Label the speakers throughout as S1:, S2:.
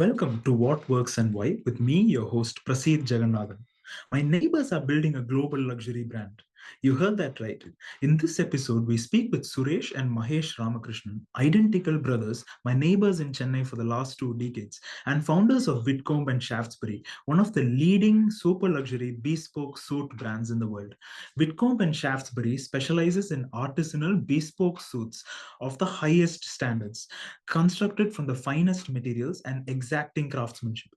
S1: Welcome to What Works and Why with me, your host Praseed Jagannathan. My neighbors are building a global luxury brand. You heard that right. In this episode, we speak with Suresh and Mahesh Ramakrishnan, identical brothers, my neighbors in Chennai for the last 2 decades, and founders of Whitcomb and Shaftesbury, one of the leading super luxury bespoke suit brands in the world. Whitcomb and Shaftesbury specializes in artisanal bespoke suits of the highest standards, constructed from the finest materials and exacting craftsmanship.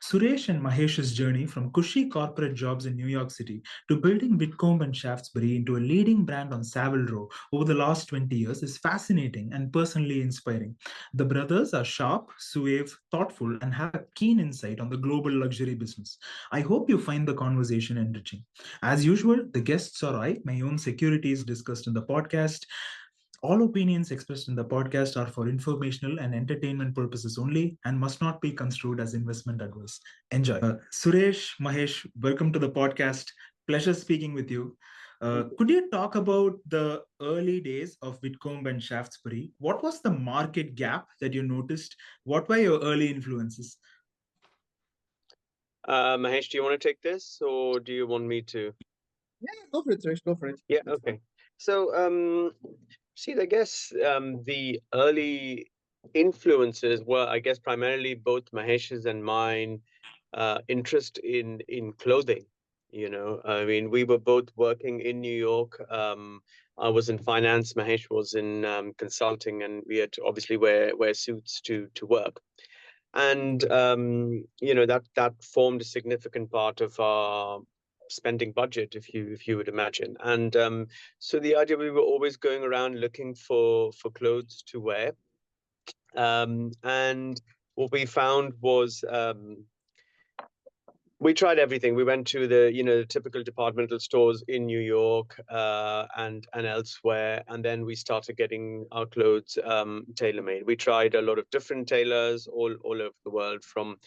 S1: Suresh and Mahesh's journey from cushy corporate jobs in New York City to building Whitcomb and Shaftesbury into a leading brand on Saville Row over the last 20 years is fascinating and personally inspiring. The brothers are sharp, suave, thoughtful, and have a keen insight on the global luxury business. I hope you find the conversation enriching. As usual, the guests or I, my own securities discussed in the podcast. All opinions expressed in the podcast are for informational and entertainment purposes only and must not be construed as investment advice. Enjoy. Suresh, Mahesh, welcome to the podcast. Pleasure speaking with you. Could you talk about the early days of Whitcomb and Shaftesbury? What was the market gap that you noticed? What were your early influences?
S2: Mahesh, do you want to take this or do you want me to?
S3: Yeah, go for it, Suresh. Go for it.
S2: Yeah, okay. So, see, I guess the early influences were, I guess, primarily both Mahesh's and mine interest in clothing. I mean, we were both working in New York. I was in finance, Mahesh was in consulting, and we had to obviously wear suits to work. And that formed a significant part of our spending budget, if you would imagine. And so the idea, we were always going around looking for clothes to wear. And what we found was we tried everything. We went to the typical departmental stores in New York and elsewhere, and then we started getting our clothes tailor-made. We tried a lot of different tailors all over the world, from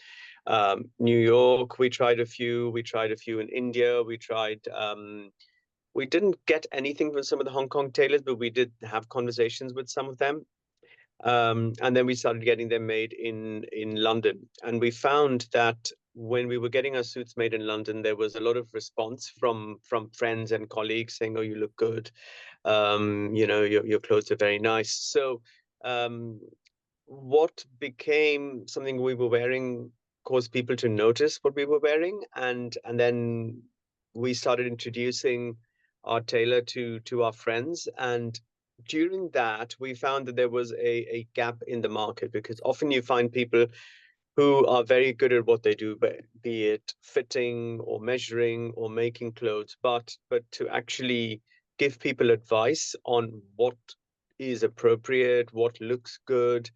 S2: New York. We tried a few. We tried a few in India. We tried. We didn't get anything from some of the Hong Kong tailors, but we did have conversations with some of them. And then we started getting them made in London, and we found that when we were getting our suits made in London, there was a lot of response from friends and colleagues saying, "Oh, you look good. Your clothes are very nice." So, what became something we were wearing caused people to notice what we were wearing, and then we started introducing our tailor to our friends. And during that, we found that there was a gap in the market, because often you find people who are very good at what they do, be it fitting or measuring or making clothes, but to actually give people advice on what is appropriate, what looks good,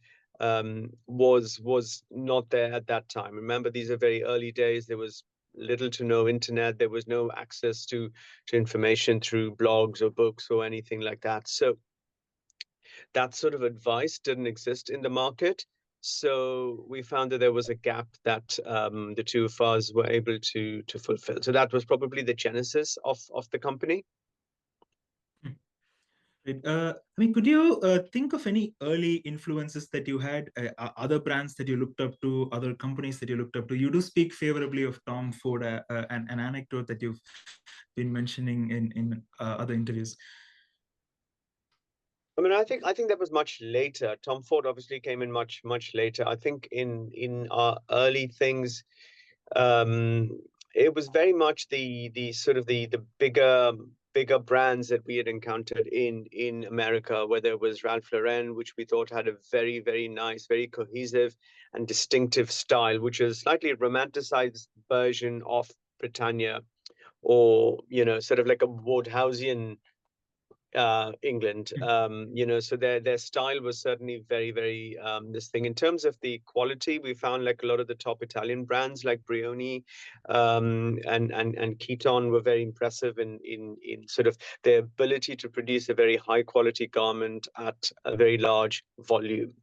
S2: was not there at that time. Remember, these are very early days. There was little to no internet. There was no access to information through blogs or books or anything like that. So that sort of advice didn't exist in the market. So we found that there was a gap that the two of us were able to fulfill. So that was probably the genesis of the company.
S1: Right. I mean, could you think of any early influences that you had, other brands that you looked up to, other companies that you looked up to? You do speak favorably of Tom Ford, an anecdote that you've been mentioning in other interviews.
S2: I mean, I think that was much later. Tom Ford obviously came in much later. I think in our early things, it was very much the sort of the bigger brands that we had encountered in America, whether it was Ralph Lauren, which we thought had a very, very nice, very cohesive and distinctive style, which is a slightly romanticized version of Britannia, or sort of like a Woodhouseian England. So their style was certainly very, very this thing. In terms of the quality, we found like a lot of the top Italian brands like Brioni and Keaton were very impressive in sort of their ability to produce a very high quality garment at a very large volume.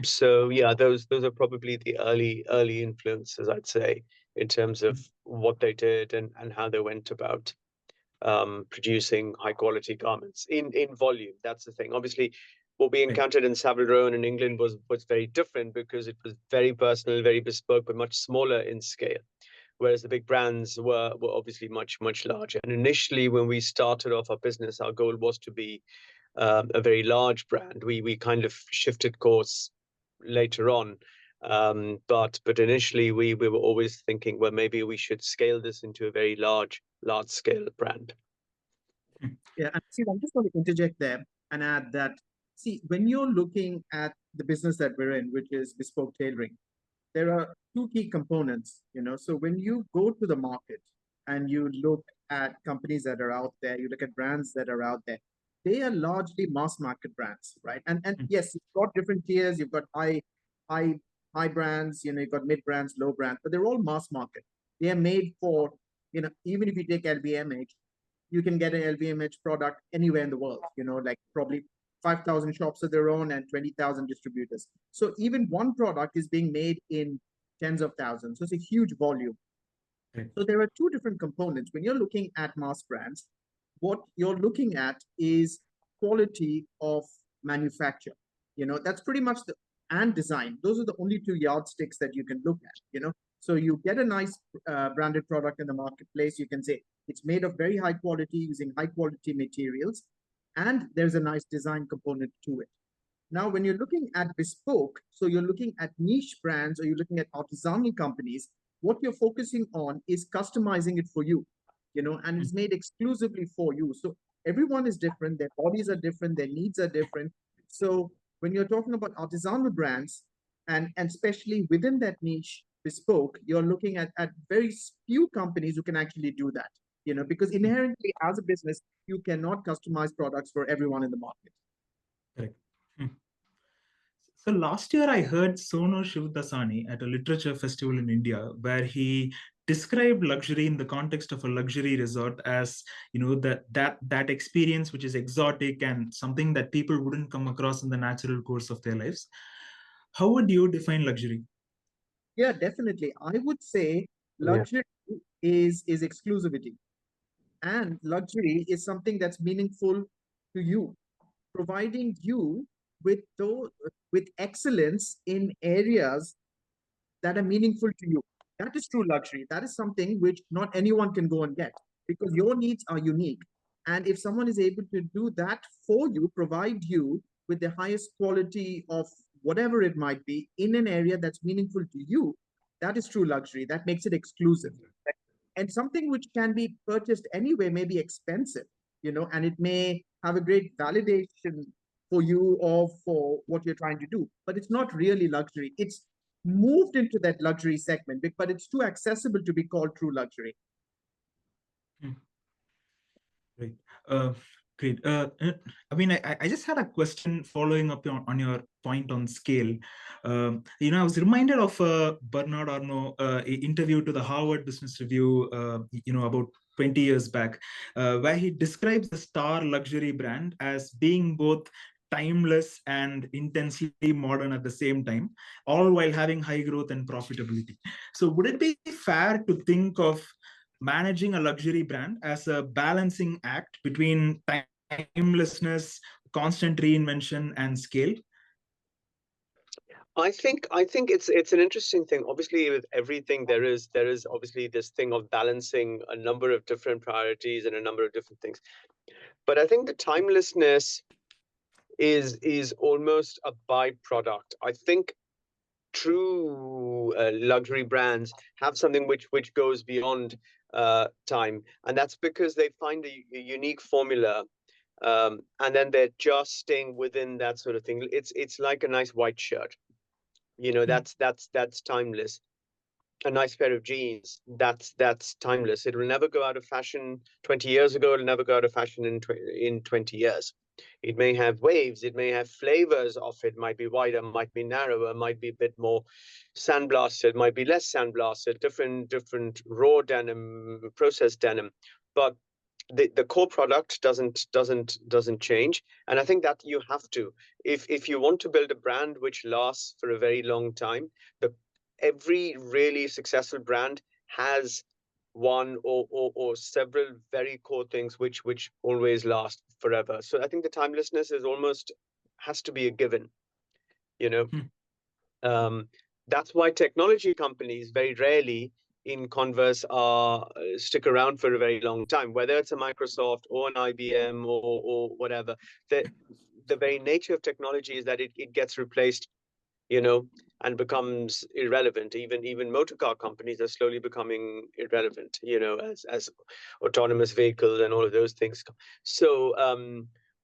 S2: So yeah, those are probably the early influences, I'd say, in terms of what they did and how they went about. Producing high quality garments in volume. That's the thing. Obviously, What we
S1: Right.
S2: encountered in Saville Row in England was very different because it was very personal, very bespoke, but much smaller in scale. Whereas the big brands were obviously much larger. And initially, when we started off our business, our goal was to be a very large brand. We kind of shifted course later on, but initially we were always thinking, well, maybe we should scale this into a very large scale brand.
S3: Yeah, and see, I'm just going to interject there and add that, see, when you're looking at the business that we're in, which is bespoke tailoring, there are two key components, So when you go to the market and you look at companies that are out there, you look at brands that are out there, they are largely mass market brands, right? And yes, you've got different tiers, you've got high, high brands, you've got mid brands, low brands, but they're all mass market. They are made for, even if you take LVMH, you can get an LVMH product anywhere in the world, like probably 5,000 shops of their own and 20,000 distributors. So even one product is being made in tens of thousands. So it's a huge volume.
S1: Right.
S3: So there are two different components. When you're looking at mass brands, what you're looking at is quality of manufacture. That's pretty much and design. Those are the only two yardsticks that you can look at, So you get a nice branded product in the marketplace. You can say it's made of very high quality using high quality materials, and there's a nice design component to it. Now, when you're looking at bespoke, so you're looking at niche brands or you're looking at artisanal companies, what you're focusing on is customizing it for you, and it's made exclusively for you. So everyone is different, their bodies are different, their needs are different. So when you're talking about artisanal brands, and especially within that niche bespoke, you're looking at very few companies who can actually do that, because inherently as a business, you cannot customize products for everyone in the market.
S1: Correct. So last year I heard Sono Shivdasani at a literature festival in India where he described luxury in the context of a luxury resort as, that experience which is exotic and something that people wouldn't come across in the natural course of their lives. How would you define luxury?
S3: Yeah, definitely. I would say luxury is exclusivity, and luxury is something that's meaningful to you, providing you with excellence in areas that are meaningful to you. That is true luxury. That is something which not anyone can go and get because your needs are unique. And if someone is able to do that for you, provide you with the highest quality of whatever it might be in an area that's meaningful to you, that is true luxury. That makes it exclusive. And something which can be purchased anyway may be expensive, and it may have a great validation for you or for what you're trying to do, but it's not really luxury. It's moved into that luxury segment, but it's too accessible to be called true luxury.
S1: Great. Great. I mean, I just had a question following up on your point on scale. I was reminded of Bernard Arnault interview to the Harvard Business Review, about 20 years back, where he describes the star luxury brand as being both timeless and intensely modern at the same time, all while having high growth and profitability. So would it be fair to think of managing a luxury brand as a balancing act between timelessness, constant reinvention, and scale?
S2: I think it's an interesting thing. Obviously, with everything there is obviously this thing of balancing a number of different priorities and a number of different things. But I think the timelessness is almost a byproduct. I think true luxury brands have something which goes beyond time, and that's because they find a unique formula, and then they're just staying within that sort of thing. It's like a nice white shirt, that's timeless. A nice pair of jeans, that's timeless. It will never go out of fashion 20 years ago. It'll never go out of fashion in 20 years. It may have waves, it may have flavors of it, might be wider, might be narrower, might be a bit more sandblasted, might be less sandblasted, different raw denim, processed denim. But the core product doesn't change. And I think that you have to, if you want to build a brand which lasts for a very long time, every really successful brand has one or several very core things which always last forever. So I think the timelessness is almost has to be a given, you know.
S1: Hmm.
S2: That's why technology companies very rarely in converse stick around for a very long time, whether it's a Microsoft or an IBM or whatever. The very nature of technology is that it gets replaced, you know, and becomes irrelevant. Even motor car companies are slowly becoming irrelevant, you know, as autonomous vehicles and all of those things. So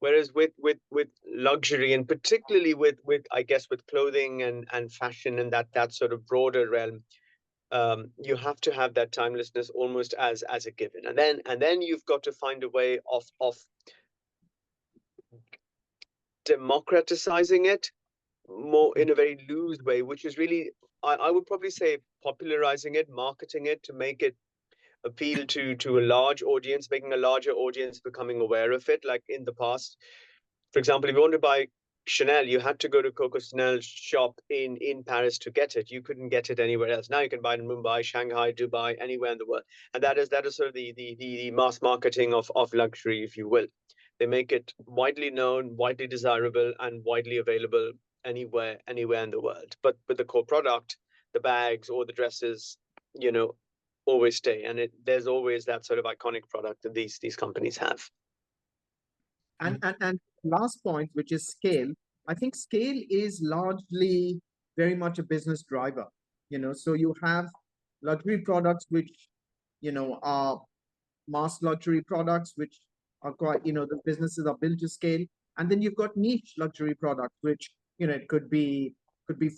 S2: whereas with luxury, and particularly with I guess with clothing and fashion and that sort of broader realm, you have to have that timelessness almost as a given, and then you've got to find a way of democratizing it more in a very loose way, which is really, I would probably say, popularizing it, marketing it to make it appeal to a large audience, making a larger audience becoming aware of it. Like in the past, for example, if you want to buy Chanel, you had to go to Coco Chanel's shop in Paris to get it. You couldn't get it anywhere else. Now you can buy it in Mumbai, Shanghai, Dubai, anywhere in the world. And that is sort of the mass marketing of luxury, if you will. They make it widely known, widely desirable, and widely available anywhere in the world. But with the core product, the bags or the dresses, you know, always stay. And there's always that sort of iconic product that these companies have.
S3: And last point, which is scale. I think scale is largely very much a business driver. So you have luxury products which are mass luxury products which are quite, the businesses are built to scale. And then you've got niche luxury products which, it could be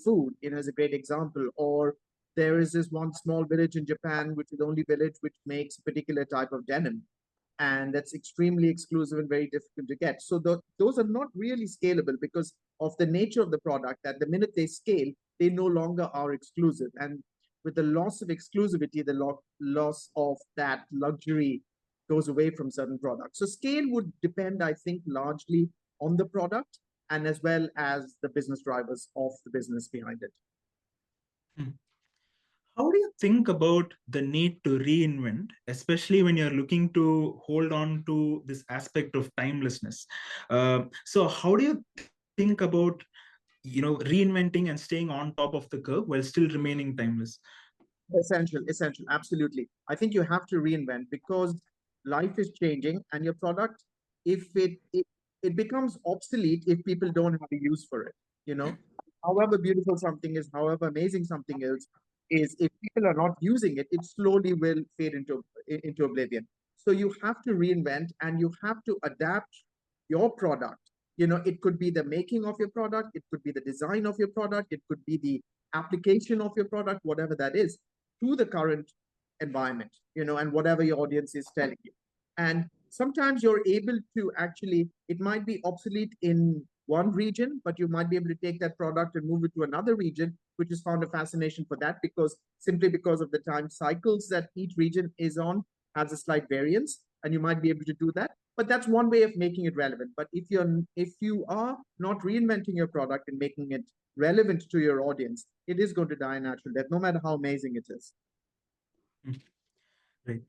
S3: food, as a great example. Or there is this one small village in Japan, which is the only village which makes a particular type of denim, and that's extremely exclusive and very difficult to get. So those are not really scalable because of the nature of the product, that the minute they scale, they no longer are exclusive. And with the loss of exclusivity, the loss of that luxury goes away from certain products. So scale would depend, I think, largely on the product and as well as the business drivers of the business behind it.
S1: Hmm. How do you think about the need to reinvent, especially when you're looking to hold on to this aspect of timelessness? So how do you think about, reinventing and staying on top of the curve while still remaining timeless?
S3: Essential, absolutely. I think you have to reinvent because life is changing, and your product, if it becomes obsolete if people don't have a use for it. However beautiful something is, however amazing something is if people are not using it, it slowly will fade into oblivion. So you have to reinvent and you have to adapt your product. It could be the making of your product, it could be the design of your product, it could be the application of your product, whatever that is, to the current environment, and whatever your audience is telling you. And sometimes you're able to actually, it might be obsolete in one region, but you might be able to take that product and move it to another region, which has found a fascination for that, simply because of the time cycles that each region is on has a slight variance, and you might be able to do that. But that's one way of making it relevant. But if you are not reinventing your product and making it relevant to your audience, it is going to die a natural death, no matter how amazing it is.
S1: Right.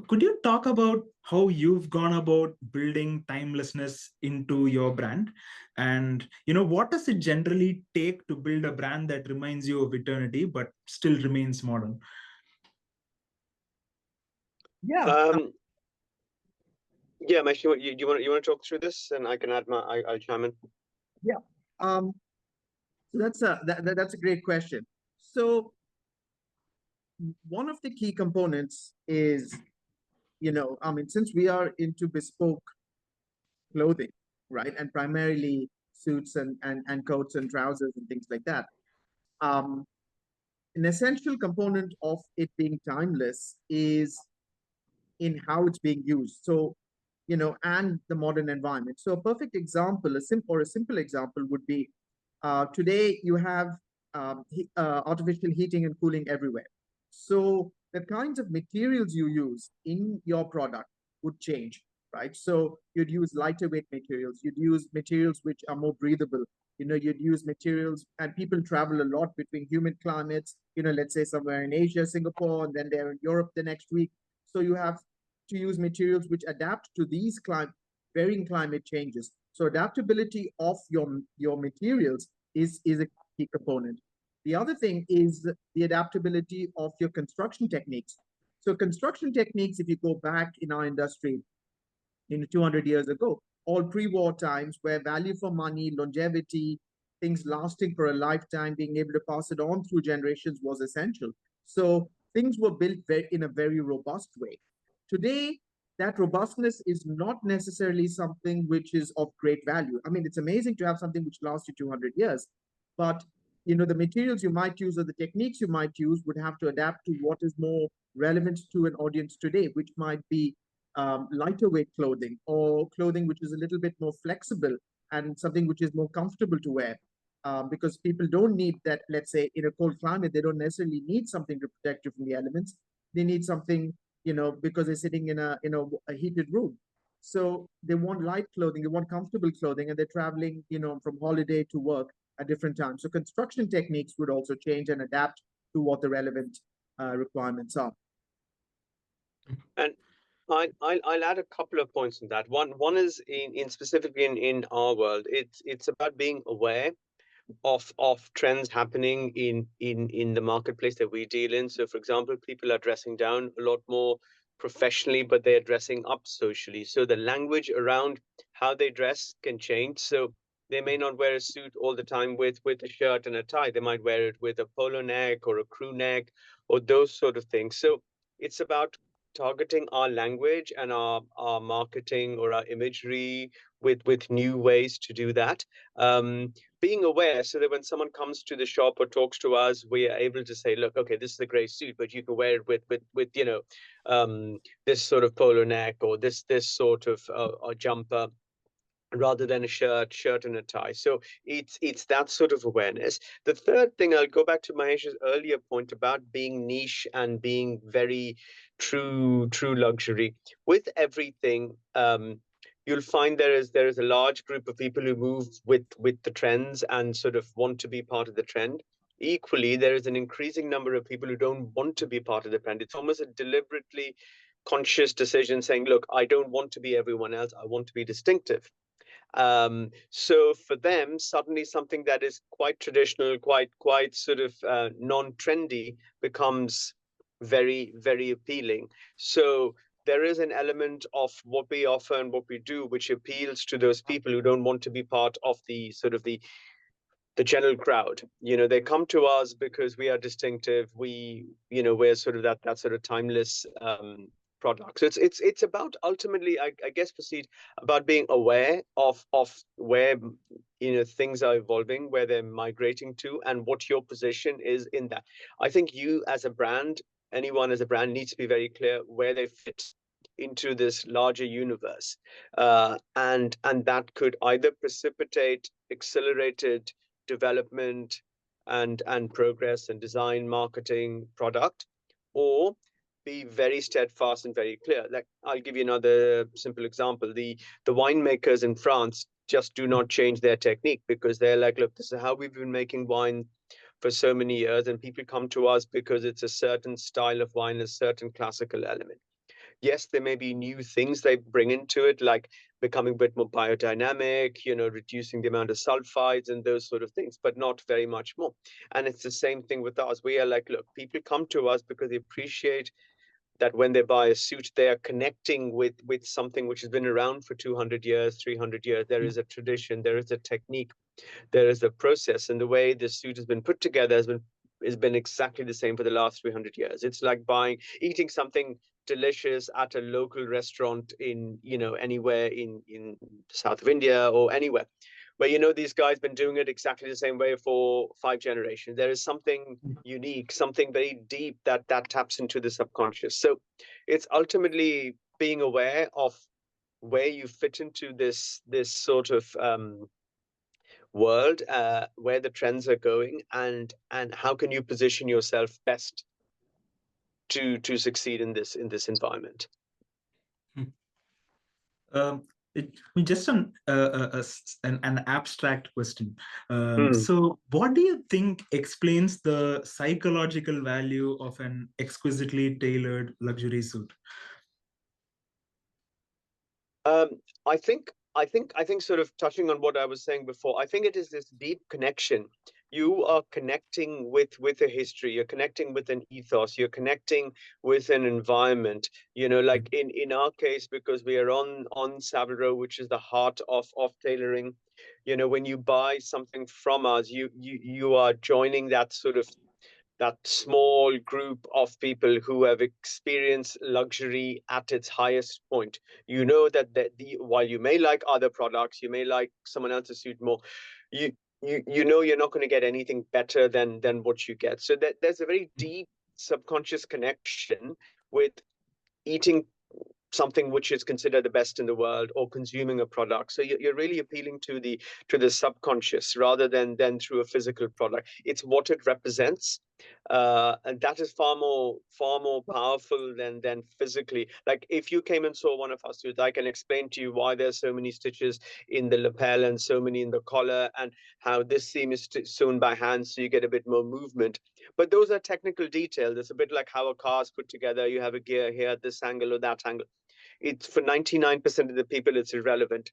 S1: Could you talk about how you've gone about building timelessness into your brand? And, what does it generally take to build a brand that reminds you of eternity, but still remains modern?
S3: Yeah.
S2: Yeah, Mesh, you want to talk through this, and I can add I'll chime in.
S3: Yeah. So that's a great question. So one of the key components is, since we are into bespoke clothing, right, and primarily suits and coats and trousers and things like that, an essential component of it being timeless is in how it's being used. So, and the modern environment. So a perfect example, a simple example would be, today you have artificial heating and cooling everywhere. So the kinds of materials you use in your product would change, right? So you'd use lighter weight materials, you'd use materials which are more breathable. You'd use materials, and people travel a lot between humid climates, let's say somewhere in Asia, Singapore, and then they're in Europe the next week. So you have to use materials which adapt to these varying climate changes. So adaptability of your materials is a key component. The other thing is the adaptability of your construction techniques. So construction techniques, if you go back in our industry, 200 years ago, all pre-war times, where value for money, longevity, things lasting for a lifetime, being able to pass it on through generations was essential. So things were built in a very robust way. Today, that robustness is not necessarily something which is of great value. I mean, it's amazing to have something which lasts you 200 years, but the materials you might use or the techniques you might use would have to adapt to what is more relevant to an audience today, which might be lighter weight clothing, or clothing which is a little bit more flexible and something which is more comfortable to wear. Because people don't need that, let's say, in a cold climate, they don't necessarily need something to protect you from the elements. They need something, because they're sitting in a heated room. So they want light clothing, they want comfortable clothing, and they're traveling, from holiday to work at different times. So construction techniques would also change and adapt to what the relevant requirements are.
S2: And I'll add a couple of points on that. One is in specifically in our world, it's about being aware of trends happening in the marketplace that we deal in. So, for example, people are dressing down a lot more professionally, but they're dressing up socially. So the language around how they dress can change. So they may not wear a suit all the time with a shirt and a tie. They might wear it with a polo neck or a crew neck or those sort of things. So it's about targeting our language and our marketing or our imagery with new ways to do that. Being aware so that when someone comes to the shop or talks to us, we are able to say, look, okay, this is a great suit, but you can wear it with this sort of polo neck or this sort of a jumper, rather than a shirt and a tie. So it's that sort of awareness. The third thing, I'll go back to Mahesh's earlier point about being niche and being very true luxury. With everything, you'll find there is a large group of people who move with the trends and sort of want to be part of the trend. Equally, there is an increasing number of people who don't want to be part of the trend. It's almost a deliberately conscious decision saying, look, I don't want to be everyone else. I want to be distinctive. So for them, suddenly something that is quite traditional, quite sort of non-trendy becomes very, very appealing. So there is an element of what we offer and what we do, which appeals to those people who don't want to be part of the sort of the general crowd. They come to us because we are distinctive. We're sort of that sort of timeless product. So it's about ultimately, I guess, proceed about being aware of where things are evolving, where they're migrating to, and what your position is in that. I think you as a brand, anyone as a brand, needs to be very clear where they fit into this larger universe, and that could either precipitate accelerated development and progress and design, marketing, product, or be very steadfast and very clear. Like, I'll give you another simple example. The winemakers in France just do not change their technique because they're like, look, this is how we've been making wine for so many years, and people come to us because it's a certain style of wine, a certain classical element. Yes, there may be new things they bring into it, like becoming a bit more biodynamic, reducing the amount of sulfides and those sort of things, but not very much more. And it's the same thing with us. We are like, look, people come to us because they appreciate that when they buy a suit, they are connecting with something which has been around for 200 years, 300 years. There is a tradition, there is a technique, there is a process, and the way the suit has been put together has been exactly the same for the last 300 years. It's like eating something delicious at a local restaurant in anywhere in the south of India or anywhere, where these guys been doing it exactly the same way for 5 generations. There is something unique, something very deep that taps into the subconscious. So it's ultimately being aware of where you fit into this sort of world, where the trends are going, and how can you position yourself best to succeed in this environment.
S1: Just an abstract question. So what do you think explains the psychological value of an exquisitely tailored luxury suit?
S2: I think I think sort of touching on what I was saying before, I think it is this deep connection. You are connecting with a history, you're connecting with an ethos, you're connecting with an environment, like in our case, because we are on Saville Row, which is the heart of tailoring. When you buy something from us, you are joining that small group of people who have experienced luxury at its highest point. While you may like other products, you may like someone else's suit more, you you're not going to get anything better than what you get. So there's a very deep subconscious connection with eating something which is considered the best in the world, or consuming a product. So you're really appealing to the subconscious rather than through a physical product. It's what it represents, and that is far more powerful than physically. Like if you came and saw one of our suits, I can explain to you why there's so many stitches in the lapel and so many in the collar, and how this seam is sewn by hand, so you get a bit more movement. But those are technical details. It's a bit like how a car is put together. You have a gear here at this angle or that angle. It's for 99% of the people, it's irrelevant.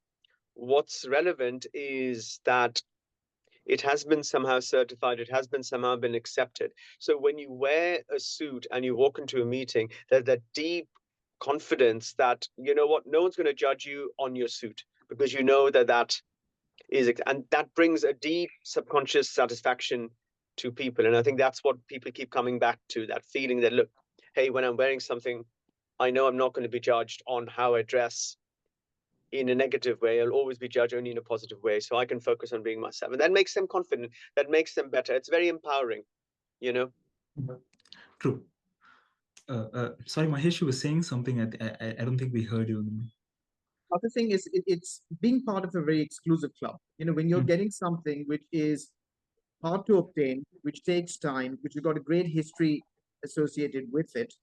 S2: What's relevant is that it has been somehow certified, it has been somehow been accepted. So when you wear a suit and you walk into a meeting, there's that deep confidence that, you know what, no one's going to judge you on your suit, because you know that is, and that brings a deep subconscious satisfaction to people. And I think that's what people keep coming back to, that feeling that, look, hey, when I'm wearing something, I know I'm not going to be judged on how I dress in a negative way. I'll always be judged only in a positive way. So I can focus on being myself. And that makes them confident. That makes them better. It's very empowering, you know?
S1: True. Sorry, Mahesh, you were saying something. I don't think we heard you.
S3: Other thing is it's being part of a very exclusive club. When you're getting something which is hard to obtain, which takes time, which has got a great history associated with it.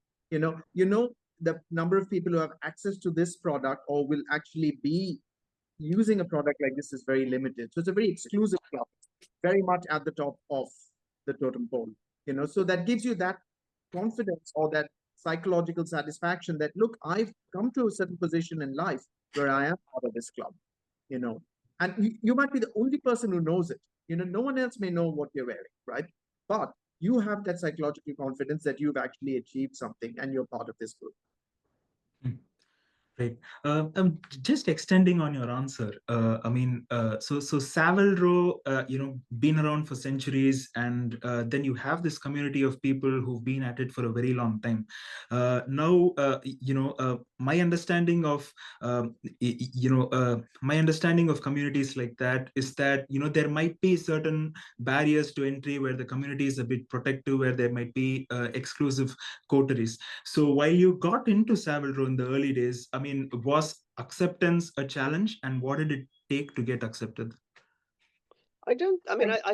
S3: The number of people who have access to this product or will actually be using a product like this is very limited. So it's a very exclusive club, very much at the top of the totem pole. So that gives you that confidence or that psychological satisfaction that, look, I've come to a certain position in life where I am part of this club. And you might be the only person who knows it. No one else may know what you're wearing, right? But you have that psychological confidence that you've actually achieved something and you're part of this group.
S1: Right. I'm just extending on your answer. I mean, so Saville Row, been around for centuries, and then you have this community of people who've been at it for a very long time. Now, my understanding of, my understanding of communities like that is that there might be certain barriers to entry where the community is a bit protective, where there might be exclusive coteries. So while you got into Saville Row in the early days, I mean, was acceptance a challenge, and what did it take to get accepted?
S2: I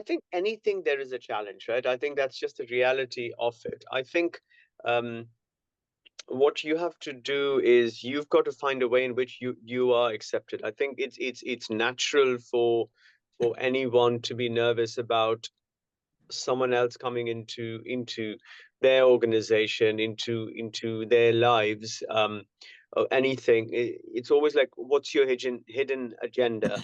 S2: think anything there is a challenge, right? I think that's just the reality of it. I think what you have to do is you've got to find a way in which you are accepted. I think it's natural for anyone to be nervous about someone else coming into their organization, into their lives, or anything. It's always like, what's your hidden agenda?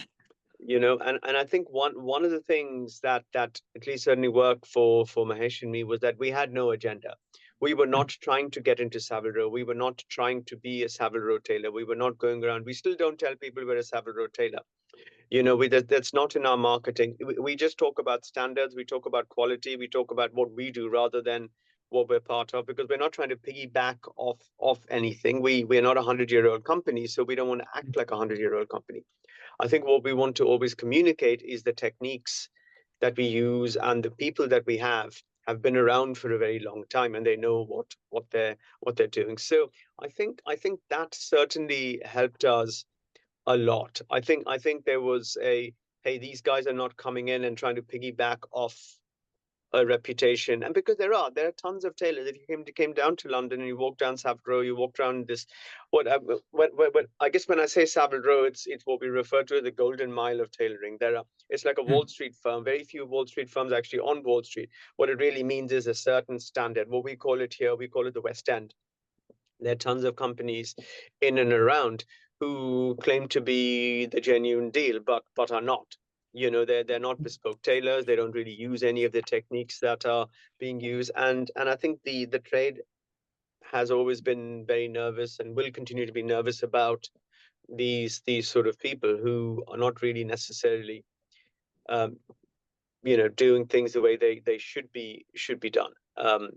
S2: And I think one of the things that at least certainly worked for Mahesh and me was that we had no agenda. We were not trying to get into Saville Row. We were not trying to be a Saville Row tailor. We were not going around. We still don't tell people we're a Saville Row tailor. That's not in our marketing. We just talk about standards. We talk about quality. We talk about what we do rather than what we're part of, because we're not trying to piggyback off anything. We're not a 100-year-old company, so we don't want to act like a 100-year-old company. I think what we want to always communicate is the techniques that we use, and the people that we have been around for a very long time, and they know what they're doing. So I think that certainly helped us a lot. I think there was hey, these guys are not coming in and trying to piggyback off a reputation. And because there are tons of tailors. If you came down to London and you walk down Savile Row, you walk around this, what I guess when I say Savile Row, it's what we refer to as the golden mile of tailoring. It's like a Wall Street firm. Very few Wall Street firms are actually on Wall Street. What it really means is a certain standard. What we call it here, we call it the West End. There are tons of companies in and around, who claim to be the genuine deal, but are not. You know, they're not bespoke tailors. They don't really use any of the techniques that are being used, and I think the trade has always been very nervous and will continue to be nervous about these sort of people who are not really necessarily um, you know, doing things the way they should be done.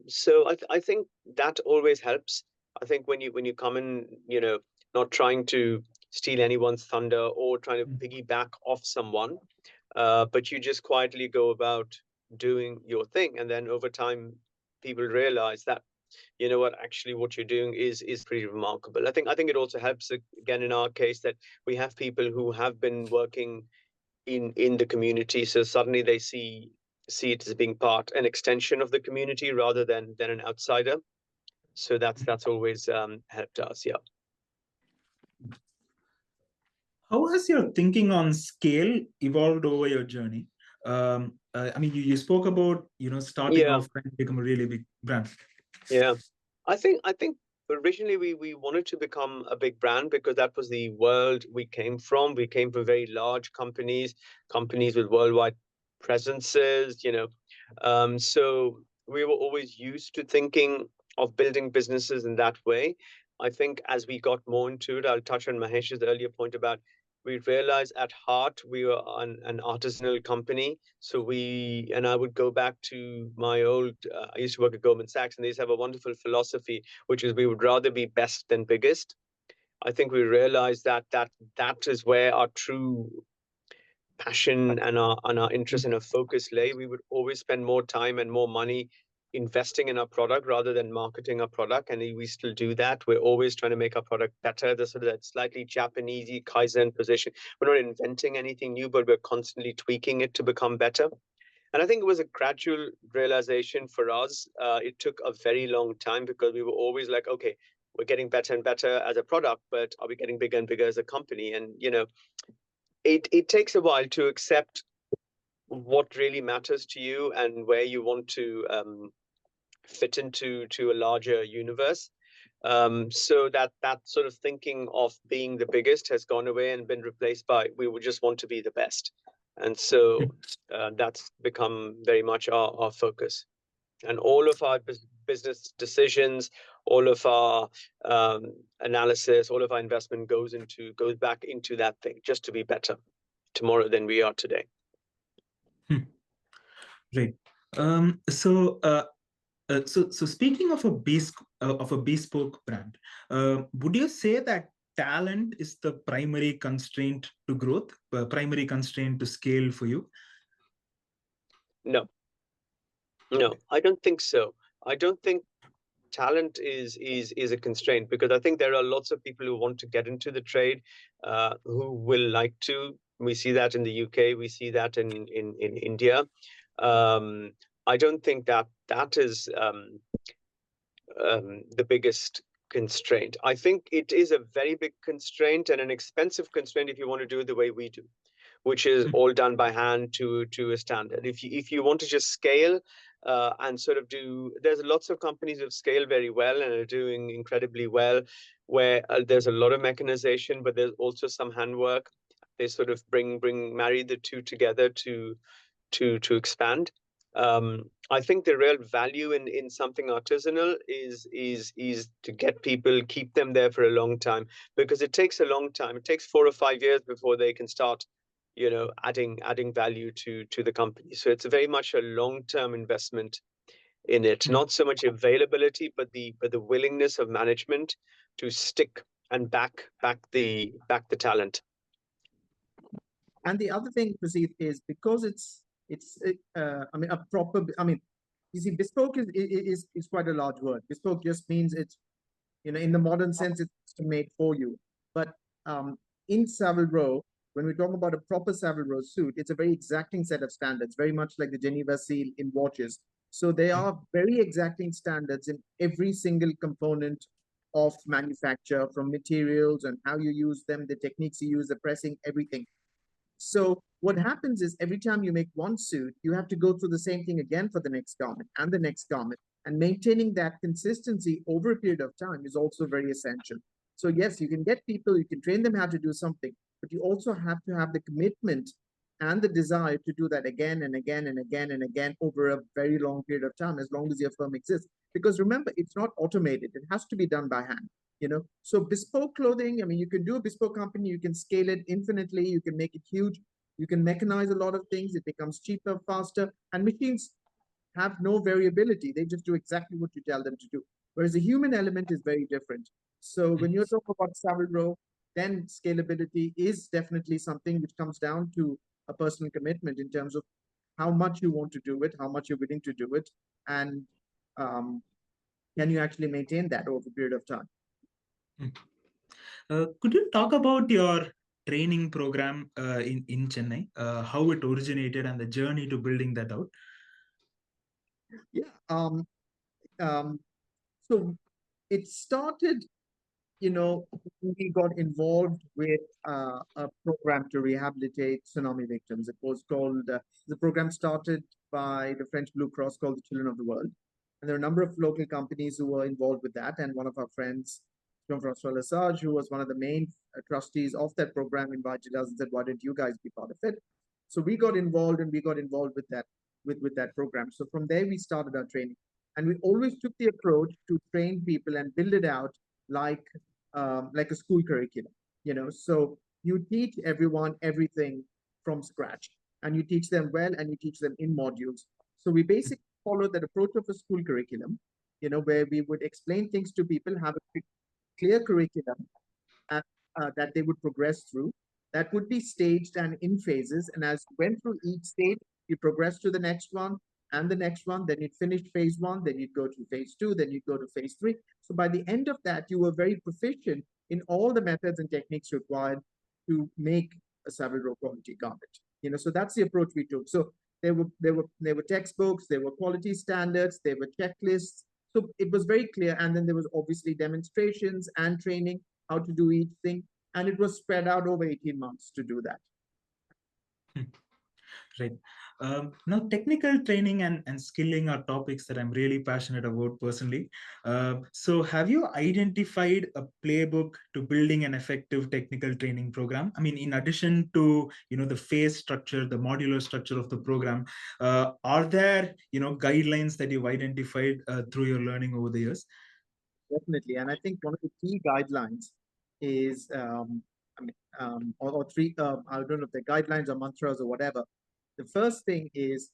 S2: So I think that always helps. I think when you come in, you know, not trying to steal anyone's thunder or trying to piggyback off someone, but you just quietly go about doing your thing, and then over time people realize that, you know what, actually what you're doing is pretty remarkable. I think it also helps, again, in our case, that we have people who have been working in the community, so suddenly they see it as being an extension of the community rather than an outsider. So that's always helped us. Yeah.
S1: How has your thinking on scale evolved over your journey? I mean, you spoke about, you know, starting
S2: Yeah.
S1: off trying to become a really big brand.
S2: Yeah. I think originally we wanted to become a big brand because that was the world we came from. We came from very large companies with worldwide presences, you know. So we were always used to thinking of building businesses in that way. I think as we got more into it, I'll touch on Mahesh's earlier point about, we realized at heart we were an artisanal company. So I would go back to my old, I used to work at Goldman Sachs, and they used to have a wonderful philosophy, which is we would rather be best than biggest. I think we realized that is where our true passion and our interest and our focus lay. We would always spend more time and more money investing in our product rather than marketing our product, and we still do that. We're always trying to make our product better. The sort of that slightly Japanesey Kaizen position. We're not inventing anything new, but we're constantly tweaking it to become better. And I think it was a gradual realization for us. It took a very long time because we were always like, okay, we're getting better and better as a product, but are we getting bigger and bigger as a company? And you know, it takes a while to accept what really matters to you and where you want to fit into a larger universe. So that sort of thinking of being the biggest has gone away and been replaced by, we would just want to be the best. And so that's become very much our focus. And all of our business decisions, all of our analysis, all of our investment goes back into that thing, just to be better tomorrow than we are today.
S1: Right. So speaking of a bespoke brand, would you say that talent is the primary constraint to growth, primary constraint to scale for you?
S2: No, I don't think so. I don't think talent is a constraint, because I think there are lots of people who want to get into the trade, who will like to. We see that in the UK. We see that in India. I don't think that is the biggest constraint. I think it is a very big constraint and an expensive constraint if you want to do it the way we do, which is all done by hand to a standard. If you want to just scale and sort of do, there's lots of companies that scale very well and are doing incredibly well, where there's a lot of mechanization, but there's also some handwork. They sort of marry the two together to expand. I think the real value in something artisanal is to get people, keep them there for a long time, because it takes a long time. It takes 4 or 5 years before they can start, you know, adding value to the company. So it's very much a long-term investment in it, not so much availability, but the willingness of management to stick and back the talent.
S3: And the other thing, Prasid, is because I mean, you see, bespoke is quite a large word. Bespoke just means it's, you know, in the modern sense, it's made for you. But in Saville Row, when we talk about a proper Saville Row suit, it's a very exacting set of standards, very much like the Geneva seal in watches. So there are very exacting standards in every single component of manufacture, from materials and how you use them, the techniques you use, the pressing, everything. So what happens is every time you make one suit, you have to go through the same thing again for the next garment and the next garment. And maintaining that consistency over a period of time is also very essential. So yes, you can get people, you can train them how to do something, but you also have to have the commitment and the desire to do that again and again and again and again over a very long period of time, as long as your firm exists. Because remember, it's not automated. It has to be done by hand, you know. So bespoke clothing, I mean, you can do a bespoke company, you can scale it infinitely, you can make it huge, you can mechanize a lot of things, it becomes cheaper, faster, and machines have no variability. They just do exactly what you tell them to do. Whereas the human element is very different. So when you're talking about Saville Row, then scalability is definitely something which comes down to a personal commitment in terms of how much you want to do it, how much you're willing to do it, and um, can you actually maintain that over a period of time?
S1: Could you talk about your training program in Chennai, how it originated and the journey to building that out?
S3: Yeah. Um, so it started, you know, we got involved with a program to rehabilitate tsunami victims. It was called, the program started by the French Blue Cross called the Children of the World. And there are a number of local companies who were involved with that. And one of our friends, Jean-Francois Lesage, who was one of the main trustees of that program, invited us and said, why don't you guys be part of it? So we got involved and we got involved with that, with that program. So from there, we started our training. And we always took the approach to train people and build it out like a school curriculum, you know. So you teach everyone everything from scratch, and you teach them well, and you teach them in modules. So we basically follow that approach of a school curriculum, you know, where we would explain things to people, have a clear curriculum uh, that they would progress through. That would be staged and in phases. And as you went through each stage, you progress to the next one and the next one. Then you'd finish phase one, then you'd go to phase two, then you'd go to phase three. So by the end of that, you were very proficient in all the methods and techniques required to make a Saville Row quality garment. You know, so that's the approach we took. So there were textbooks, there were quality standards, there were checklists. So it was very clear. And then there was obviously demonstrations and training how to do each thing. And it was spread out over 18 months to do that.
S1: Right. Now, technical training and skilling are topics that I'm really passionate about personally. So have you identified a playbook to building an effective technical training program? I mean, in addition to, you know, the phase structure, the modular structure of the program, are there, you know, guidelines that you've identified through your learning over the years?
S3: Definitely. And I think one of the key guidelines is, or three, I don't know if they're guidelines or mantras or whatever. The first thing is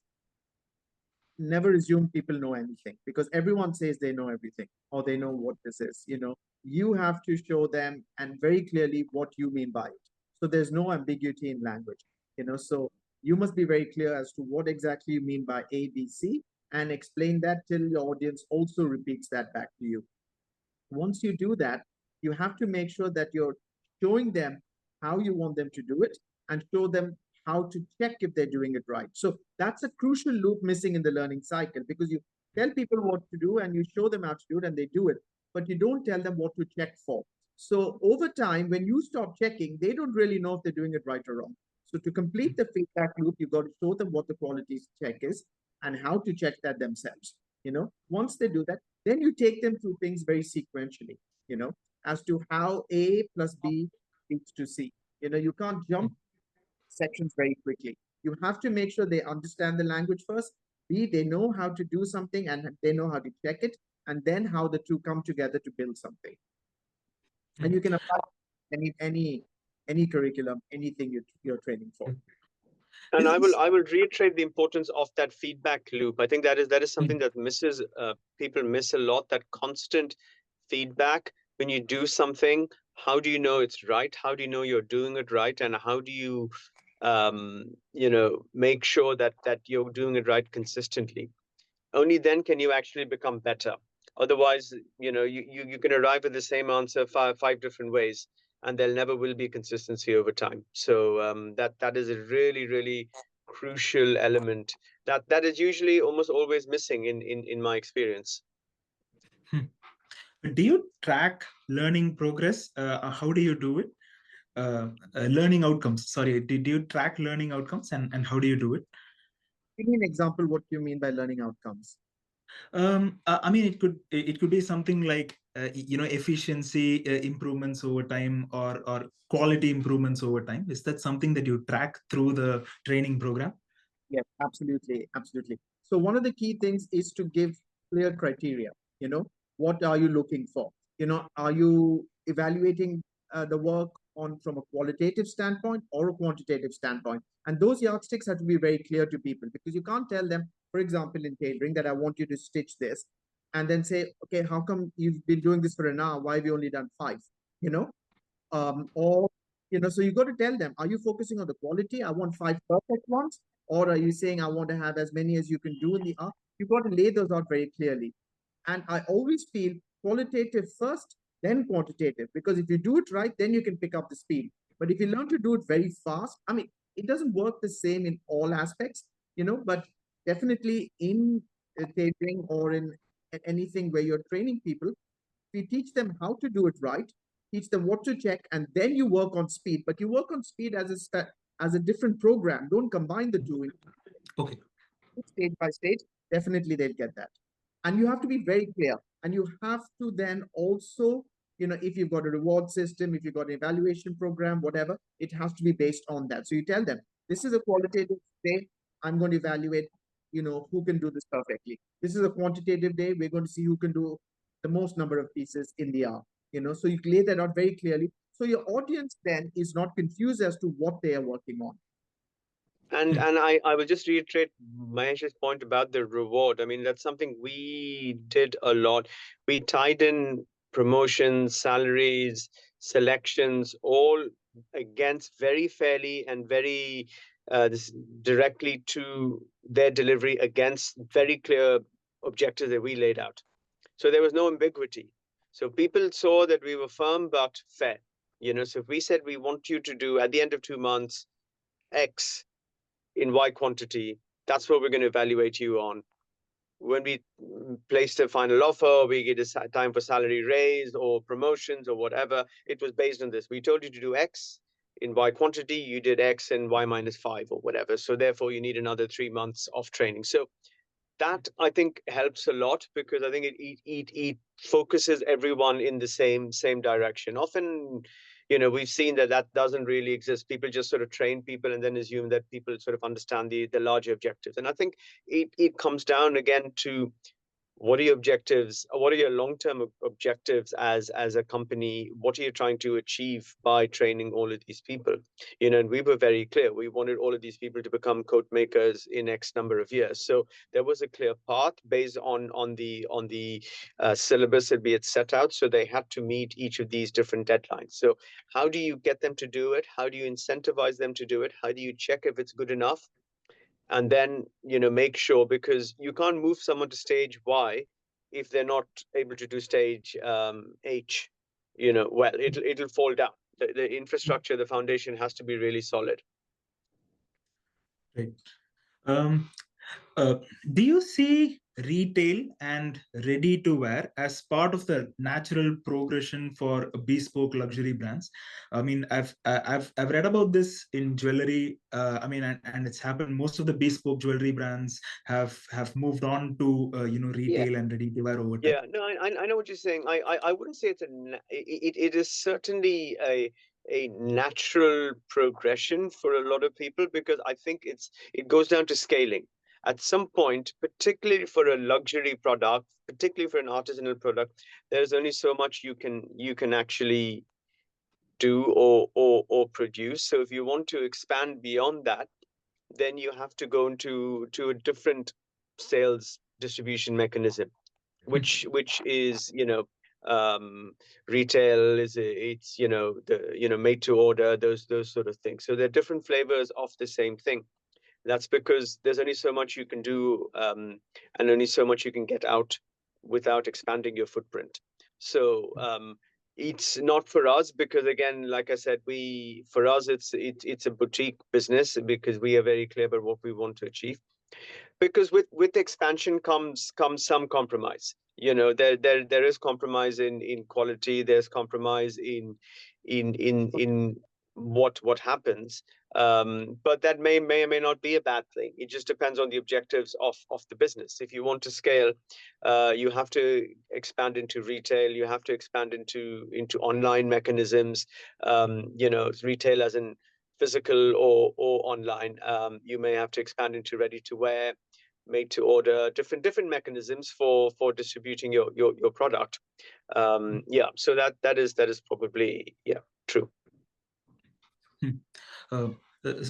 S3: never assume people know anything, because everyone says they know everything or they know what this is. You know, you have to show them and very clearly what you mean by it. So there's no ambiguity in language, you know. So you must be very clear as to what exactly you mean by A, B, C, and explain that till your audience also repeats that back to you. Once you do that, you have to make sure that you're showing them how you want them to do it and show them how to check if they're doing it right. So that's a crucial loop missing in the learning cycle, because you tell people what to do and you show them how to do it and they do it, but you don't tell them what to check for. So over time, when you stop checking, they don't really know if they're doing it right or wrong. So to complete the feedback loop, you've got to show them what the quality check is and how to check that themselves. You know, once they do that, then you take them through things very sequentially, you know, as to how A plus B leads to C. You know, you can't jump sections very quickly. You have to make sure they understand the language first. B, they know how to do something and they know how to check it, and then how the two come together to build something. And you can apply any curriculum, anything you're training for.
S2: And I will reiterate the importance of that feedback loop. I think that is something that people miss a lot. That constant feedback when you do something. How do you know it's right? How do you know you're doing it right? And how do you make sure that you're doing it right consistently? Only then can you actually become better. Otherwise, you can arrive at the same answer five different ways, and there never will be consistency over time. So that is a really, really crucial element that is usually almost always missing in my experience.
S1: Do you track learning progress? How do you do it? Learning outcomes. Sorry, did you track learning outcomes, and how do you do it?
S3: Give me an example. What do you mean by learning outcomes?
S1: I mean, it could be something like efficiency improvements over time, or quality improvements over time? Is that something that you track through the training program?
S3: Yes, absolutely, absolutely. So one of the key things is to give clear criteria. What are you looking for? Are you evaluating the work on from a qualitative standpoint or a quantitative standpoint? And those yardsticks have to be very clear to people, because you can't tell them, for example, in tailoring, that I want you to stitch this, and then say, okay, how come you've been doing this for an hour? Why have you only done five? You know, or so you got to tell them, are you focusing on the quality? I want five perfect ones. Or are you saying I want to have as many as you can do in the art? You've got to lay those out very clearly. And I always feel qualitative first, then quantitative, because if you do it right, then you can pick up the speed. But if you learn to do it very fast, I mean, it doesn't work the same in all aspects, but definitely in tailoring or in anything where you're training people, we teach them how to do it right, teach them what to check, and then you work on speed. But you work on speed as a different program. Don't combine the two.
S1: Okay.
S3: Stage by stage, definitely they'll get that. And you have to be very clear. And you have to then also, if you've got a reward system, if you've got an evaluation program, whatever, it has to be based on that. So you tell them, this is a qualitative day. I'm going to evaluate, who can do this perfectly. This is a quantitative day. We're going to see who can do the most number of pieces in the hour. So you lay that out very clearly. So your audience then is not confused as to what they are working on.
S2: And I will just reiterate Mahesh's point about the reward. I mean, that's something we did a lot. We tied in promotions, salaries, selections, all against very fairly and very this directly to their delivery against very clear objectives that we laid out. So there was no ambiguity. So people saw that we were firm but fair. So if we said we want you to do at the end of 2 months X in Y quantity, that's what we're going to evaluate you on. When we placed a final offer, we get a time for salary raise or promotions or whatever, it was based on this. We told you to do X in Y quantity, you did X in Y minus 5 or whatever. So therefore, you need another 3 months of training. So that I think helps a lot, because I think it focuses everyone in the same direction. Often, we've seen that doesn't really exist. People just sort of train people and then assume that people sort of understand the larger objectives. And I think it comes down again to, what are your objectives? What are your long-term objectives as a company? What are you trying to achieve by training all of these people? And we were very clear. We wanted all of these people to become coat makers in X number of years. So there was a clear path based on the syllabus that we had set out. So they had to meet each of these different deadlines. So how do you get them to do it? How do you incentivize them to do it? How do you check if it's good enough? And then make sure, because you can't move someone to stage Y if they're not able to do stage H. Well, it'll fall down. The infrastructure, the foundation has to be really solid.
S1: Right. Um, do you see retail and ready to wear as part of the natural progression for bespoke luxury brands? I mean, I've read about this in jewelry. I mean, and it's happened. Most of the bespoke jewelry brands have moved on to retail and ready to wear over time.
S2: Yeah, no, I know what you're saying. I wouldn't say it is certainly a natural progression for a lot of people, because I think it goes down to scaling. At some point, particularly for a luxury product, particularly for an artisanal product, there's only so much you can actually do or produce. So if you want to expand beyond that, then you have to go into a different sales distribution mechanism, which is retail, it's the made to order, those sort of things. So there are different flavors of the same thing. That's because there's only so much you can do, and only so much you can get out without expanding your footprint. So it's not for us, because again, like I said, for us it's a boutique business, because we are very clear about what we want to achieve. Because with expansion comes some compromise. There is compromise in quality. There's compromise in what happens. But that may or may not be a bad thing. It just depends on the objectives of the business. If you want to scale, you have to expand into retail. You have to expand into online mechanisms. Retail as in physical or online. You may have to expand into ready to wear, made to order, different mechanisms for distributing your product. So that is probably true.
S1: Uh,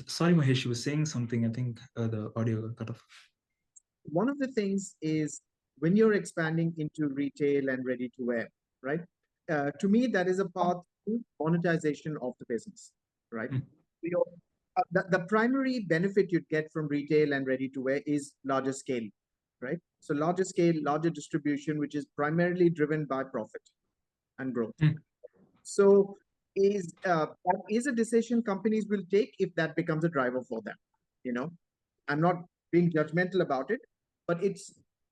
S1: Sorry, Mahesh, you were saying something. I think the audio got cut off.
S3: One of the things is when you're expanding into retail and ready to wear, right? To me, that is a path to monetization of the business, right? Your, the primary benefit you'd get from retail and ready to wear is larger scale, right? So larger scale, larger distribution, which is primarily driven by profit and growth. So that is a decision companies will take if that becomes a driver for them. I'm not being judgmental about it, but it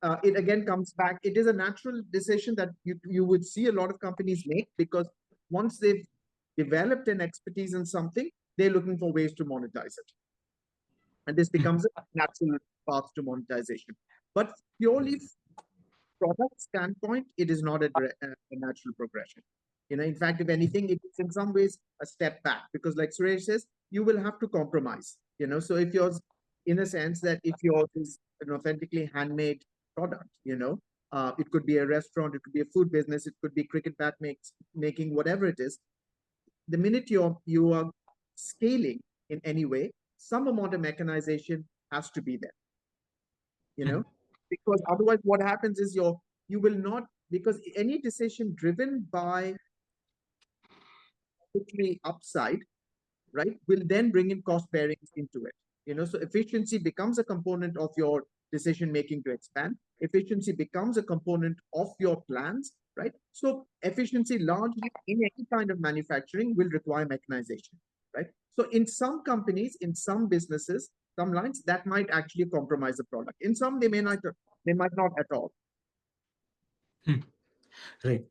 S3: again comes back. It is a natural decision that you would see a lot of companies make, because once they've developed an expertise in something, they're looking for ways to monetize it, and this becomes a natural path to monetization. But purely product standpoint, it is not a natural progression. In fact, if anything, it's in some ways a step back, because like Suresh says, you will have to compromise. So if yours, in a sense, that if yours is an authentically handmade product, it could be a restaurant, it could be a food business, it could be cricket bat making, whatever it is. The minute you are scaling in any way, some amount of mechanization has to be there. Because otherwise what happens is you will not, because any decision driven by quickly upside, right, will then bring in cost bearings into it. So efficiency becomes a component of your decision making to expand. Efficiency becomes a component of your plans, right? So efficiency largely in any kind of manufacturing will require mechanization, right? So in some companies, in some businesses, some lines, that might actually compromise the product. In some, they might not at all.
S1: Right.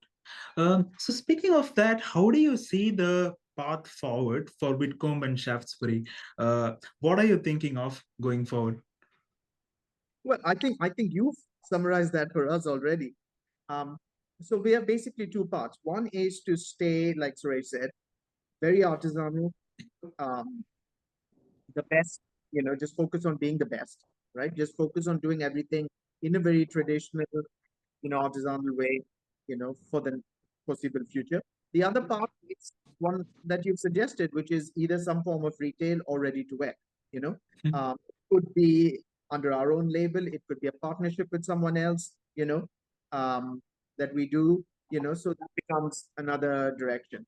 S1: So speaking of that, how do you see the path forward for Whitcomb and Shaftesbury? What are you thinking of going forward?
S3: Well, I think you've summarized that for us already. So we have basically two parts. One is to stay, like Suresh said, very artisanal, the best, just focus on being the best, right? Just focus on doing everything in a very traditional, artisanal way, for the foreseeable future. The other part is one that you've suggested, which is either some form of retail or ready to wear. Could be under our own label. It could be a partnership with someone else, that we do, so that becomes another direction.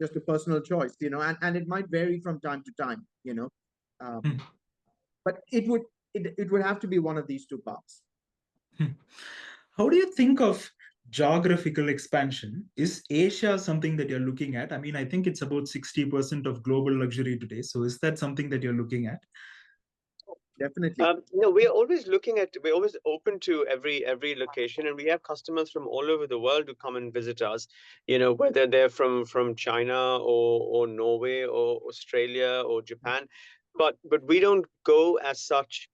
S3: Just a personal choice, and it might vary from time to time, but it would have to be one of these two paths.
S1: How do you think of geographical expansion? Is Asia something that you're looking at? I mean, I think it's about 60% of global luxury today. So is that something that you're looking at?
S3: Definitely.
S2: No, we're always we're always open to every location, and we have customers from all over the world who come and visit us, whether they're from China or Norway or Australia or Japan, but we don't go as such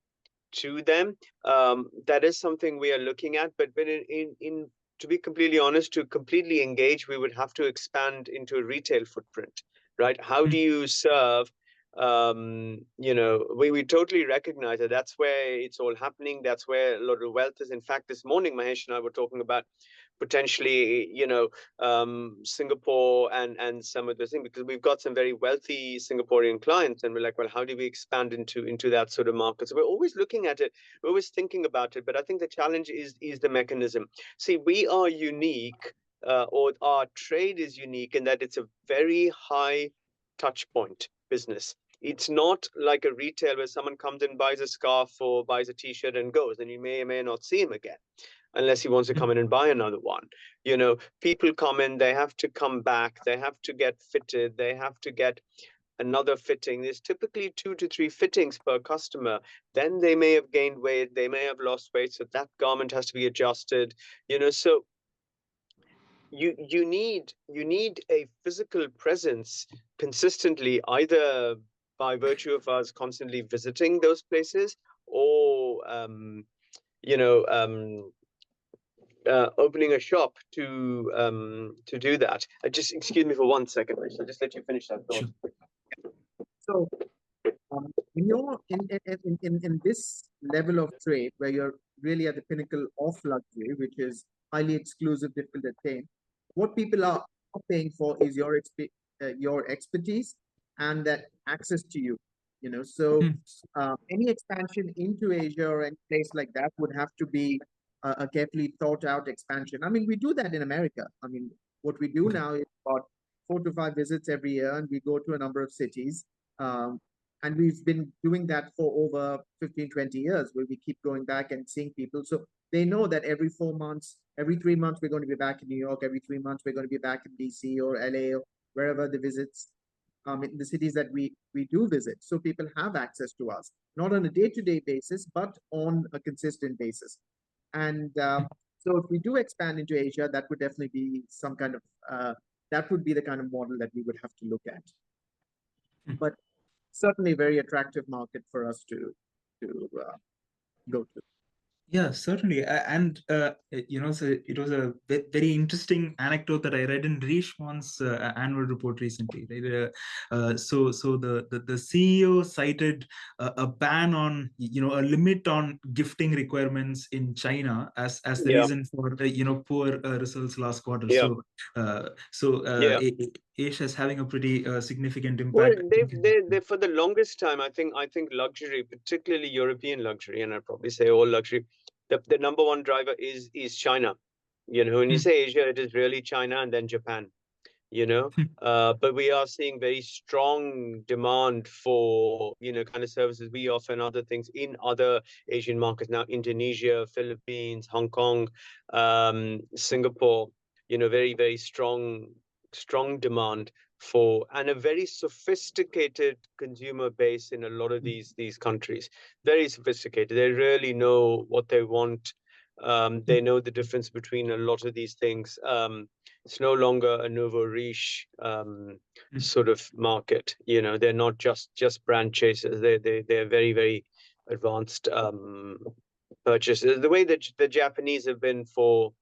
S2: to them. That is something we are looking at, but in to be completely honest, to completely engage, we would have to expand into a retail footprint, right? How do you serve? We totally recognize that that's where it's all happening. That's where a lot of wealth is. In fact, this morning, Mahesh and I were talking about potentially, Singapore and some of those things, because we've got some very wealthy Singaporean clients, and we're like, well, how do we expand into that sort of market? So we're always looking at it, we're always thinking about it, but I think the challenge is the mechanism. See, we are unique, or our trade is unique in that it's a very high touch point business. It's not like a retail where someone comes and buys a scarf or buys a t-shirt and goes, and you may or may not see him again unless he wants to come in and buy another one. People come in, they have to come back, they have to get fitted, they have to get another fitting. There's typically 2 to 3 fittings per customer. Then they may have gained weight, they may have lost weight, so that garment has to be adjusted. So you need a physical presence consistently, either by virtue of us constantly visiting those places, or you know, opening a shop to do that. Just excuse me for 1 second. I'll just let you finish that thought.
S1: Sure.
S3: So when you're in this level of trade where you're really at the pinnacle of luxury, which is highly exclusive, difficult to attain, what people are paying for is your expertise and that access to you. You know, so any expansion into Asia or any place like that would have to be a carefully thought out expansion. I mean, we do that in America. I mean, what we do now is about 4 to 5 visits every year, and we go to a number of cities. Um, and we've been doing that for over 15, 20 years, where we keep going back and seeing people. So they know that every 4 months, every 3 months, we're going to be back in New York. Every 3 months, we're going to be back in DC or LA or wherever the visits, in the cities that we do visit. So people have access to us, not on a day-to-day basis, but on a consistent basis. And so if we do expand into Asia, that would definitely be some kind of, that would be the kind of model that we would have to look at. But certainly very attractive market for us to go to.
S1: Yeah, certainly. And so it was a very interesting anecdote that I read in Rishwan's annual report recently. Right? So the CEO cited a ban on, a limit on gifting requirements in China as the reason for poor results last quarter. Asia is having a pretty significant impact.
S2: Well, they for the longest time, I think luxury, particularly European luxury, and I'd probably say all luxury, the number one driver is China. You know, when you say Asia, it is really China and then Japan. You know, but we are seeing very strong demand for, kind of services we offer and other things in other Asian markets now: Indonesia, Philippines, Hong Kong, Singapore. Very, very strong demand for, and a very sophisticated consumer base in a lot of these countries. Very sophisticated. They really know what they want. They know the difference between a lot of these things. It's no longer a nouveau riche sort of market. They're not just brand chasers. They're very, very advanced purchasers. The way that the Japanese have been for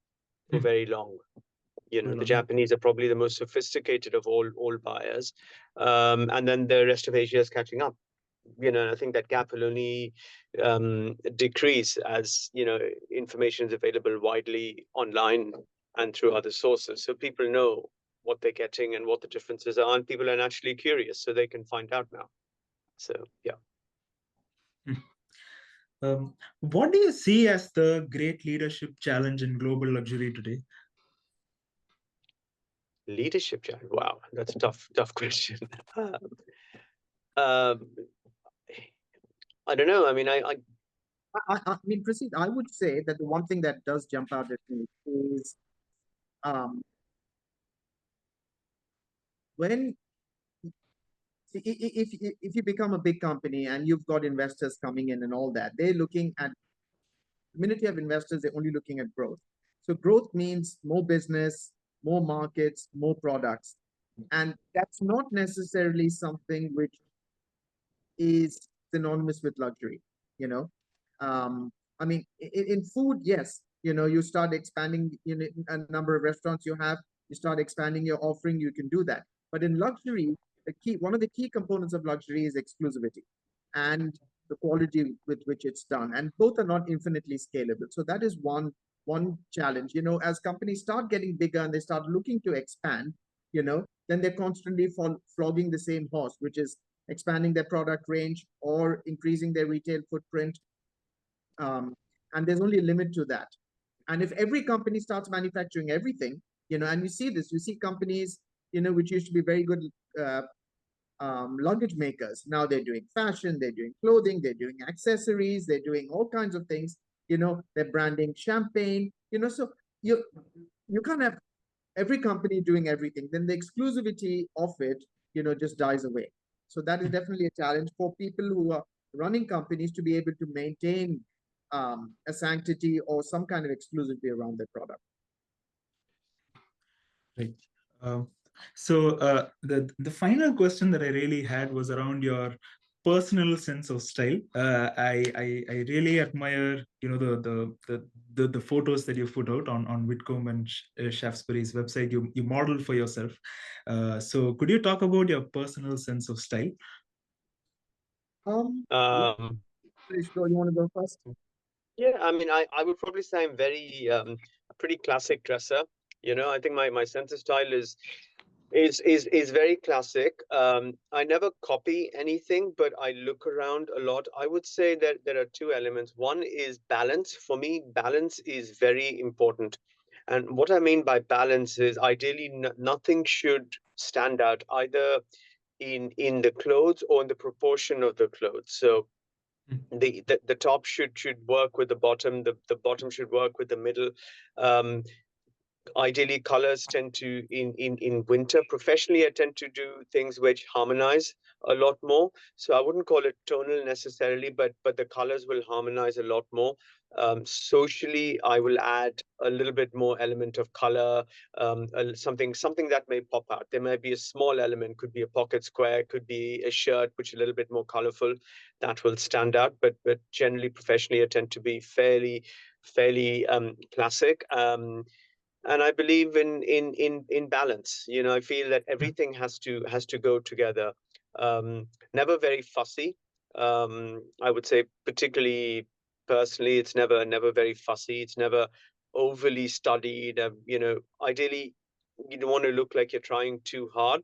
S2: very long. The Japanese are probably the most sophisticated of all buyers, and then the rest of Asia is catching up. I think that gap will only decrease as information is available widely online and through other sources, so people know what they're getting and what the differences are, and people are naturally curious, so they can find out now. So yeah.
S1: What do you see as the great leadership challenge in global luxury today?
S2: Leadership challenge? Wow, that's a tough question. I don't know. I mean, I
S3: mean, Prasid, I would say that the one thing that does jump out at me is when if you become a big company and you've got investors coming in and all that, they're looking at, the minute you have investors, they're only looking at growth. So growth means more business, more markets, more products. And that's not necessarily something which is synonymous with luxury, I mean, in food, yes, you start expanding a number of restaurants you have, you start expanding your offering, you can do that. But in luxury, one of the key components of luxury is exclusivity and the quality with which it's done. And both are not infinitely scalable. So that is one challenge. As companies start getting bigger and they start looking to expand, then they're constantly flogging the same horse, which is expanding their product range or increasing their retail footprint. And there's only a limit to that. And if every company starts manufacturing everything, and you see companies, which used to be very good luggage makers. Now they're doing fashion, they're doing clothing, they're doing accessories, they're doing all kinds of things. They're branding champagne. So you can't have every company doing everything. Then the exclusivity of it, just dies away. So that is definitely a challenge for people who are running companies to be able to maintain a sanctity or some kind of exclusivity around their product.
S1: Right. Um, the final question that I really had was around your personal sense of style. I really admire, the photos that you put out on Whitcomb and Shaftesbury's website. You model for yourself. So could you talk about your personal sense of style?
S3: Yeah,
S2: Um,
S3: Suresh, you want to go first?
S2: yeah, I mean, I would probably say I'm very a pretty classic dresser. I think my sense of style is very classic. I never copy anything, but I look around a lot. I would say that there are two elements. One is balance. For me, balance is very important. And what I mean by balance is ideally nothing should stand out either in the clothes or in the proportion of the clothes. So the top should work with the bottom, the bottom should work with the middle. Um, Ideally colors tend to in winter professionally I tend to do things which harmonize a lot more, so I wouldn't call it tonal necessarily, but the colors will harmonize a lot more. Socially I will add a little bit more element of color, something that may pop out. There may be a small element, could be a pocket square, could be a shirt which is a little bit more colorful, that will stand out. But generally professionally I tend to be fairly classic. And I believe in balance. I feel that everything has to go together. Never very fussy. I would say, particularly personally, it's never very fussy. It's never overly studied. Ideally, you don't want to look like you're trying too hard,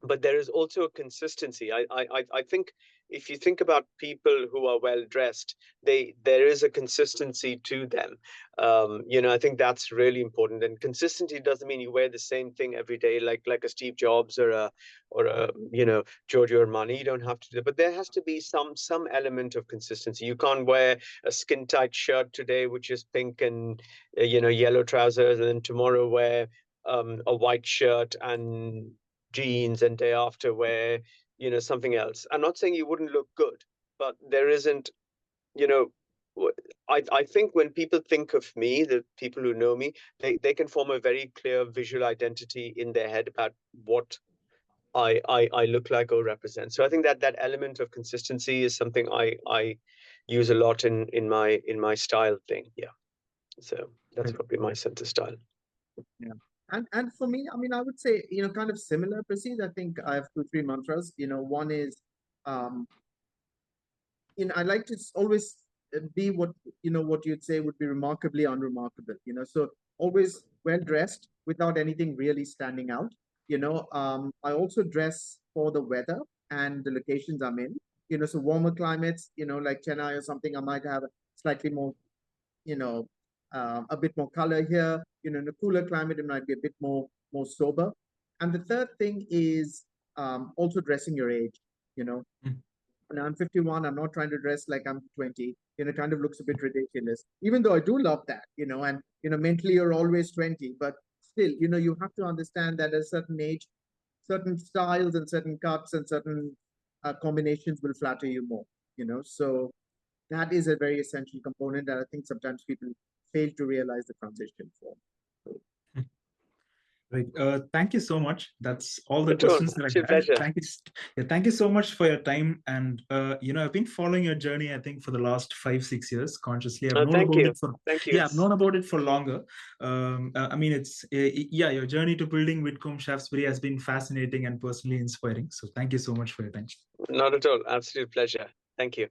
S2: but there is also a consistency. I think if you think about people who are well dressed, there is a consistency to them. I think that's really important. And consistency doesn't mean you wear the same thing every day, like a Steve Jobs or a Giorgio Armani. You don't have to do that, but there has to be some element of consistency. You can't wear a skin tight shirt today, which is pink and yellow trousers, and then tomorrow wear a white shirt and jeans, and day after wear something else. I'm not saying you wouldn't look good, but there isn't you know I think when people think of me, the people who know me, they can form a very clear visual identity in their head about what I look like or represent. So I think that element of consistency is something I use a lot in my style thing. Yeah, so that's
S1: Right.
S2: probably my sense of style.
S3: Yeah. And for me, I mean, I would say, kind of similar, Prasad. I think I have two, three mantras. One is, um, I like to always be what you'd say would be remarkably unremarkable. So always well dressed without anything really standing out. I also dress for the weather and the locations I'm in. So warmer climates, like Chennai or something, I might have slightly more, you know, a bit more color here. In a cooler climate, it might be a bit more sober. And the third thing is also dressing your age. You know,
S1: Mm.
S3: and I'm 51. I'm not trying to dress like I'm 20. It kind of looks a bit ridiculous, even though I do love that. And mentally you're always 20, but still, you have to understand that at a certain age, certain styles and certain cuts and certain combinations will flatter you more. So that is a very essential component that I think sometimes people fail to realize the transition for.
S1: Right. Thank you so much. That's all the
S2: At all.
S1: questions that
S2: It's
S1: I
S2: a
S1: had.
S2: pleasure.
S1: Yeah, thank you so much for your time. And I've been following your journey, I think, for the last 5-6 years consciously. I've known
S2: Thank
S1: about
S2: you.
S1: it for
S2: Thank you.
S1: yeah, I've known about it for longer. I mean, yeah, your journey to building Whitcomb Shaftesbury has been fascinating and personally inspiring. So thank you so much for your time.
S2: Not at all. Absolute pleasure. Thank you.